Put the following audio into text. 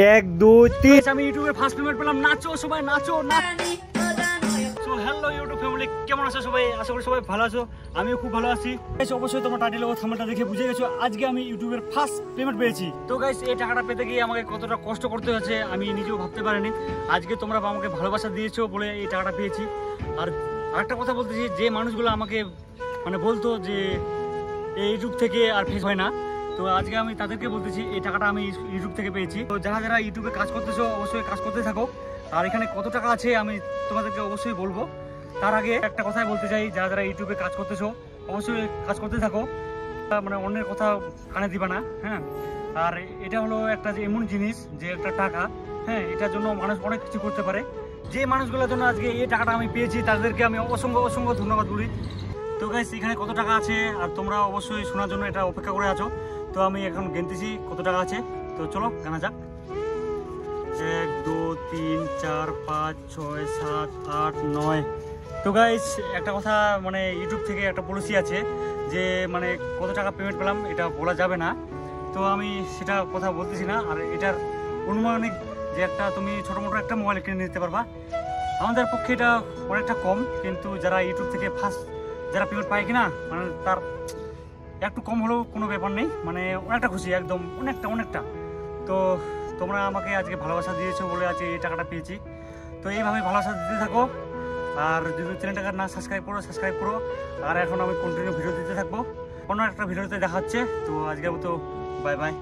এক দুই তিন। আমি ইউটিউবে ফার্স্ট পেমেন্ট পেলাম। নাচো সবাই, নাচো না। সো হ্যালো ইউটিউব ফ্যামিলি, কেমন আছো সবাই? আশা করি সবাই ভালো আছো, আমিও খুব ভালো আছি। অবশ্যই তোমার টাইটেল ও থাম্বনেলটা দেখে বুঝে গেছো আজকে আমি ইউটিউবের ফার্স্ট পেমেন্ট পেয়েছি। তো গাইস, এই টাকাটা পেতে গিয়ে আমাকে কতটা কষ্ট করতে হয়েছে আমি নিজেও ভাবতে পারিনি। আজকে তোমরা আমাকে ভালোবাসা দিয়েছো বলে এই টাকাটা পেয়েছি। আর আরেকটা কথা বলতেছি, যে মানুষগুলো আমাকে মানে বলতো যে এই ইউটিউব থেকে আর ফেস হয় না, তো আজকে আমি তাদেরকে বলতেছি এই টাকাটা আমি ইউটিউব থেকে পেয়েছি। তো যারা যারা ইউটিউবে কাজ করতেছো অবশ্যই কাজ করতে থাকো। আর এখানে কত টাকা আছে আমি তোমাদেরকে অবশ্যই বলবো। তার আগে একটা কথাই বলতে চাই, যারা যারা ইউটিউবে কাজ করতেছো অবশ্যই কাজ করতে থাকো, মানে অন্যের কথা কানে দিবা না, হ্যাঁ। আর এটা হলো একটা যে এমন জিনিস যে একটা টাকা, হ্যাঁ, এটার জন্য মানুষ অনেক কিছু করতে পারে। যে মানুষগুলোর জন্য আজকে এই টাকাটা আমি পেয়েছি তাদেরকে আমি অসংখ্য অসংখ্য ধন্যবাদ বলি। তো গাইস, এখানে কত টাকা আছে আর তোমরা অবশ্যই শোনার জন্য এটা অপেক্ষা করে আছো। তো আমি এখন গেনতেছি কত টাকা আছে। তো চলো জানা যাক। 1 2 3 4 5 6 7 8 9। তো গাইস, একটা কথা, মানে ইউটিউব থেকে একটা পলিসি আছে যে মানে কত টাকা পেমেন্ট পেলাম এটা বলা যাবে না। তো আমি সেটা কথা বলতেছি না। আর এটার অনুমানিক যে একটা তুমি ছোটো মোটো একটা মোবাইল কিনে নিতে পারবা, আমাদের পক্ষে এটা অনেকটা কম। কিন্তু যারা ইউটিউব থেকে ফার্স্ট যারা পেমেন্ট পায় কিনা, মানে তার একটু কম হলেও কোনো ব্যাপার নেই, মানে অনেকটা খুশি, একদম অনেকটা। তো তোমরা আমাকে আজকে ভালোবাসা দিয়েছো বলে আজকে এই টাকাটা পেয়েছি। তো এইভাবে ভালোবাসা দিতে থাকো। আর যদি চ্যানেলটাকে না সাবস্ক্রাইব করো। আর এখন আমি কন্টিনিউ ভিডিও দিতে থাকবো। অন্য একটা ভিডিওতে দেখা হচ্ছে। তো আজকের মতো বাই বাই।